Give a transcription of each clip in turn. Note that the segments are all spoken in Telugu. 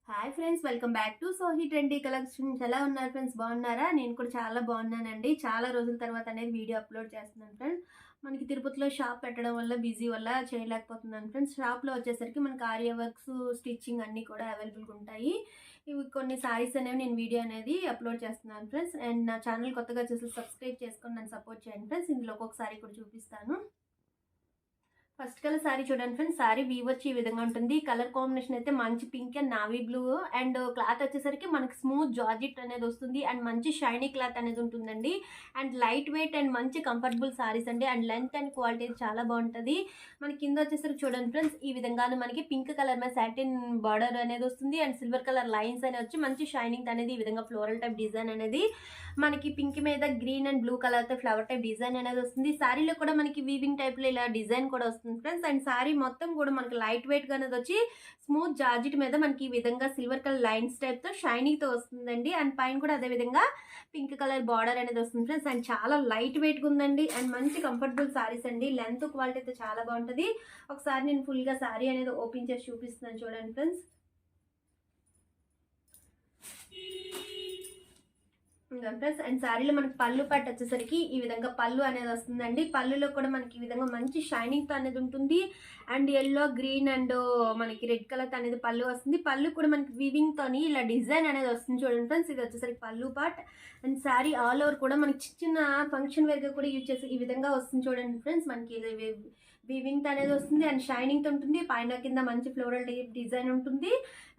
Hi friends, welcome back to సోహి trendy collections. ఎలా ఉన్నారు ఫ్రెండ్స్? బాగున్నారా? నేను కూడా చాలా బాగున్నానండి. చాలా రోజుల తర్వాత అనేది వీడియో అప్లోడ్ చేస్తున్నాను ఫ్రెండ్స్. మనకి తిరుపతిలో షాప్ పెట్టడం వల్ల బిజీ వల్ల చేయలేకపోతున్నాను ఫ్రెండ్స్. షాప్లో వచ్చేసరికి మనకి ఆర్య వర్క్స్, స్టిచ్చింగ్ అన్నీ కూడా అవైలబుల్గా ఉంటాయి. ఇవి కొన్ని సారీస్ అనేవి నేను వీడియో అనేది అప్లోడ్ చేస్తున్నాను ఫ్రెండ్స్. అండ్ నా ఛానల్ కొత్తగా చూసి సబ్స్క్రైబ్ చేసుకొని నన్ను సపోర్ట్ చేయండి ఫ్రెండ్స్. ఇందులో ఒక్కొక్క సారీ కూడా చూపిస్తాను. ఫస్ట్ కలర్ సారీ చూడండి ఫ్రెండ్స్. సారీ వీవ్ వచ్చి ఈ విధంగా ఉంటుంది. కలర్ కాంబినేషన్ అయితే మంచి pink and navy blue. And cloth వచ్చేసరికి మనకి స్మూత్ జార్జెట్ అనేది వస్తుంది. అండ్ మంచి షైనీ క్లాత్ అనేది ఉంటుందండి. అండ్ లైట్ వెయిట్ అండ్ మంచి కంఫర్టబుల్ సారీస్ అండి. అండ్ లెంత్ అండ్ క్వాలిటీ చాలా బాగుంటుంది. మనకి కింద వచ్చేసరికి చూడండి ఫ్రెండ్స్, ఈ విధంగానే మనకి పింక్ కలర్ మీద సాటిన్ బార్డర్ అనేది వస్తుంది. అండ్ సిల్వర్ కలర్ లైన్స్ అనేది వచ్చి మంచి షైనింగ్ అనేది ఈ విధంగా ఫ్లోరల్ టైప్ డిజైన్ అనేది మనకి పింక్ మీద గ్రీన్ అండ్ బ్లూ కలర్ తో ఫ్లవర్ టైప్ డిజైన్ అనేది వస్తుంది. సారీలో కూడా మనకి వీవింగ్ టైప్ లో ఇలా డిజైన్ కూడా వస్తుంది ఫ్రెండ్స్. అండ్ సారీ మొత్తం కూడా మనకి లైట్ వెయిట్ గా అనేది వచ్చి స్మూత్ జార్జెట్ మీద మనకి ఈ విధంగా సిల్వర్ కలర్ లైన్స్ టైప్ తో షైనింగ్ తో వస్తుందండి. అండ్ పైన కూడా అదే విధంగా పింక్ కలర్ బార్డర్ అనేది వస్తుంది ఫ్రెండ్స్. అండ్ చాలా లైట్ వెయిట్ గా ఉందండి. అండ్ మంచి కంఫర్టబుల్ సారీస్ అండి. లెంత్ క్వాలిటీ అయితే చాలా బాగుంటుంది. ఒకసారి నేను ఫుల్ గా సారీ అనేది ఓపెన్ చేసి చూపిస్తున్నాను చూడండి ఫ్రెండ్స్. ఫ్రెండ్స్, అండ్ శారీలో మనకి పళ్ళు పట్టు వచ్చేసరికి ఈ విధంగా పళ్ళు అనేది వస్తుందండి. పళ్ళులో కూడా మనకి ఈ విధంగా మంచి షైనింగ్ తో అనేది ఉంటుంది. అండ్ ఎల్లో, గ్రీన్ అండ్ మనకి రెడ్ కలర్ అనేది పళ్ళు వస్తుంది. పళ్ళు కూడా మనకి వీవింగ్ తోని ఇలా డిజైన్ అనేది వస్తుంది చూడండి ఫ్రెండ్స్. ఇది వచ్చేసరికి పళ్ళు part. And sari all over కూడా మనకి చిన్న ఫంక్షన్ వేర్ గా కూడా యూజ్ చేసి ఈ విధంగా వస్తుంది చూడండి ఫ్రెండ్స్. మనకి వీవింగ్ అనేది వస్తుంది. అండ్ షైనింగ్ తో ఉంటుంది. పైన కింద మంచి ఫ్లోరల్ డిజైన్ ఉంటుంది.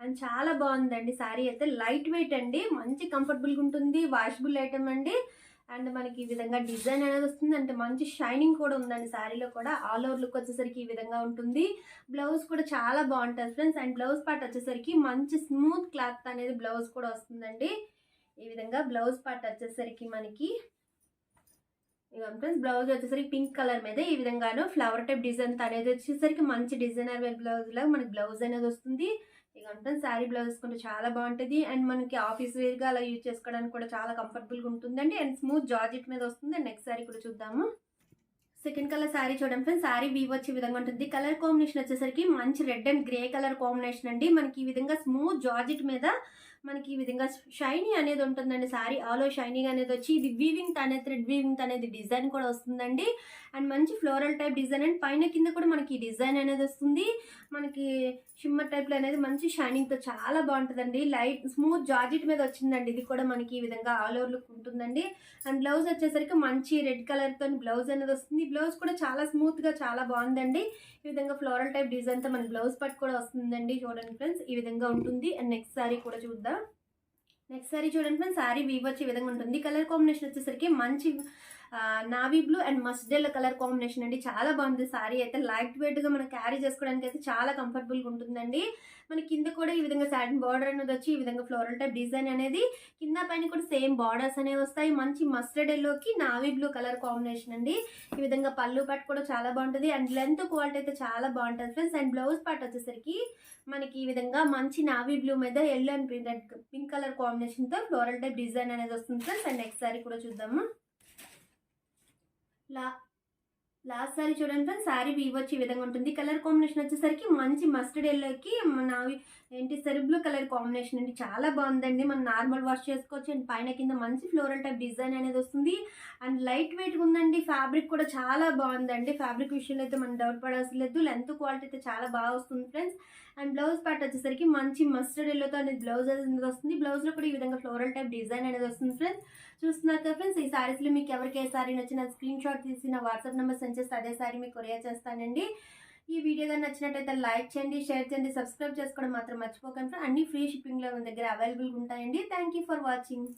అండ్ చాలా బాగుందండి. శారీ అయితే లైట్ వెయిట్ అండి. మంచి కంఫర్టబుల్ గా ఉంటుంది. వాషబుల్ ఐటమ్ అండి. అండ్ మనకి ఈ విధంగా డిజైన్ అనేది వస్తుంది. అంటే మంచి షైనింగ్ కూడా ఉందండి శారీలో కూడా. ఆల్ ఓవర్ లుక్ వచ్చేసరికి ఈ విధంగా ఉంటుంది. బ్లౌజ్ కూడా చాలా బాగుంటుంది ఫ్రెండ్స్. అండ్ బ్లౌజ్ పార్ట్ వచ్చేసరికి మంచి స్మూత్ క్లాత్ అనేది బ్లౌజ్ కూడా వస్తుందండి. ఈ విధంగా బ్లౌజ్ పార్ట్ వచ్చేసరికి మనకి ఫ్రెండ్స్ బ్లౌజ్ వచ్చేసరికి పింక్ కలర్ మీద ఈ విధంగాను ఫ్లవర్ టైప్ డిజైన్ అనేది వచ్చేసరికి మంచి డిజైనర్ వేర్ బ్లౌజ్ లాగా మనకి బ్లౌజ్ అనేది వస్తుంది. ఇక శారీ బ్లౌజ్ వేసుకుంటే చాలా బాగుంటుంది. అండ్ మనకి ఆఫీస్ వేర్ గా అలా యూజ్ చేసుకోవడానికి కూడా చాలా కంఫర్టబుల్ గా ఉంటుందండి. అండ్ స్మూత్ జార్జెట్ మీద వస్తుంది. అండ్ నెక్స్ట్ శారీ కూడా చూద్దాము. సెకండ్ కలర్ శారీ చూడండి ఫ్రెండ్స్. శారీ వీవ్ వచ్చే విధంగా ఉంటుంది. కలర్ కాంబినేషన్ వచ్చేసరికి మంచి red and grey colour combination అండి. మనకి ఈ విధంగా స్మూత్ జార్జెట్ మీద మనకి ఈ విధంగా షైనీ అనేది ఉంటుందండి. శారీ ఆల్ ఓవర్ షైనింగ్ అనేది వచ్చి ఇది వీవింగ్ అనేది థ్రెడ్ వీవింగ్ అనేది డిజైన్ కూడా వస్తుందండి. అండ్ మంచి ఫ్లోరల్ టైప్ డిజైన్ అండ్ పైన కింద కూడా మనకి డిజైన్ అనేది వస్తుంది. మనకి షిమ్మర్ టైప్ లో అనేది మంచి షైనింగ్ తో చాలా బాగుంటుందండి. లైట్ స్మూత్ జార్జెట్ మీద వచ్చిందండి. ఇది కూడా మనకి ఈ విధంగా ఆల్ ఓవర్ లుక్ ఉంటుందండి. అండ్ బ్లౌజ్ వచ్చేసరికి మంచి రెడ్ కలర్ తో బ్లౌజ్ అనేది వస్తుంది. బ్లౌజ్ కూడా చాలా స్మూత్ గా చాలా బాగుందండి. ఈ విధంగా ఫ్లోరల్ టైప్ డిజైన్ తో మన బ్లౌజ్ పట్ కూడా వస్తుందండి. చూడండి ఫ్రెండ్స్, ఈ విధంగా ఉంటుంది. అండ్ నెక్స్ట్ సారీ కూడా చూద్దాం. నెక్స్ట్ సారీ చూడండి ఫ్రెండ్స్. సారీ వీవ్ వచ్చే విధంగా ఉంటుంది. కలర్ కాంబినేషన్ వచ్చేసరికి మంచి navy blue and mustard colour combination అండి. చాలా బాగుంది. సారీ అయితే లైట్ వెయిట్ గా మనం క్యారీ చేసుకోవడానికి అయితే చాలా కంఫర్టబుల్ గా ఉంటుందండి. మన కింద కూడా ఈ విధంగా సాటిన్ బార్డర్ అనేది వచ్చి ఈ విధంగా ఫ్లోరల్ టైప్ డిజైన్ అనేది కింద పైన కూడా సేమ్ బార్డర్స్ అనేవి వస్తాయి. మంచి మస్టర్డ్ ఎల్లోకి నావీ బ్లూ కలర్ కాంబినేషన్ అండి. ఈ విధంగా పళ్ళు పార్ట్ కూడా చాలా బాగుంటుంది. అండ్ లెంత్ క్వాలిటీ అయితే చాలా బాగుంటుంది ఫ్రెండ్స్. అండ్ బ్లౌజ్ పార్ట్ వచ్చేసరికి మనకి ఈ విధంగా మంచి నావీ బ్లూ మీద yellow and pink colour combination తో ఫ్లోరల్ టైప్ డిజైన్ అనేది వస్తుంది ఫ్రెండ్స్. అండ్ నెక్స్ట్ సారీ కూడా చూద్దాము. లాస్ట్ సారీ చూడండి ఫ్రెండ్స్. సారీ వీవ్ వచ్చి ఈ విధంగా ఉంటుంది. కలర్ కాంబినేషన్ వచ్చేసరికి మంచి మస్టర్డ్ ఎల్లోకి నావి సెరీ బ్లూ కలర్ కాంబినేషన్ అండి. చాలా బాగుందండి. మనం నార్మల్ వాష్ చేసుకోవచ్చు. అండ్ పైన కింద మంచి ఫ్లోరల్ టైప్ డిజైన్ అనేది వస్తుంది. అండ్ లైట్ వెయిట్ ఉందండి. ఫ్యాబ్రిక్ కూడా చాలా బాగుందండి. ఫ్యాబ్రిక్ విషయంలో అయితే మనం డౌట్ పడాల్సిన లేదు. లెంత్ క్వాలిటీ అయితే చాలా బాగా వస్తుంది ఫ్రెండ్స్. అండ్ బ్లౌజ్ పార్ట్ వచ్చేసరికి మంచి మస్టర్డ్ ఎల్లోతో అనేది బ్లౌజ్ అనేది వస్తుంది. బ్లౌజ్ లో కూడా ఈ విధంగా ఫ్లోరల్ టైప్ డిజైన్ అనేది వస్తుంది ఫ్రెండ్స్. చూస్తున్నారు కదా ఫ్రెండ్స్. ఈ సారీస్ లో మీకు ఎవరికి ఏ సారీ నచ్చిన స్క్రీన్ షాట్ తీసి నా వాట్సాప్ నెంబర్ సెండ్ చేస్తే అదే సారీ మీకు కొరియర్ చేస్తానండి. ఈ వీడియో కానీ నచ్చినట్టయితే లైక్ చేయండి, షేర్ చేయండి, సబ్స్క్రైబ్ చేసుకోవడం మాత్రం మర్చిపోకండి. అన్ని ఫ్రీ షిప్పింగ్ లో మన దగ్గర అవైలబుల్ ఉంటాయండి. Thank you for watching.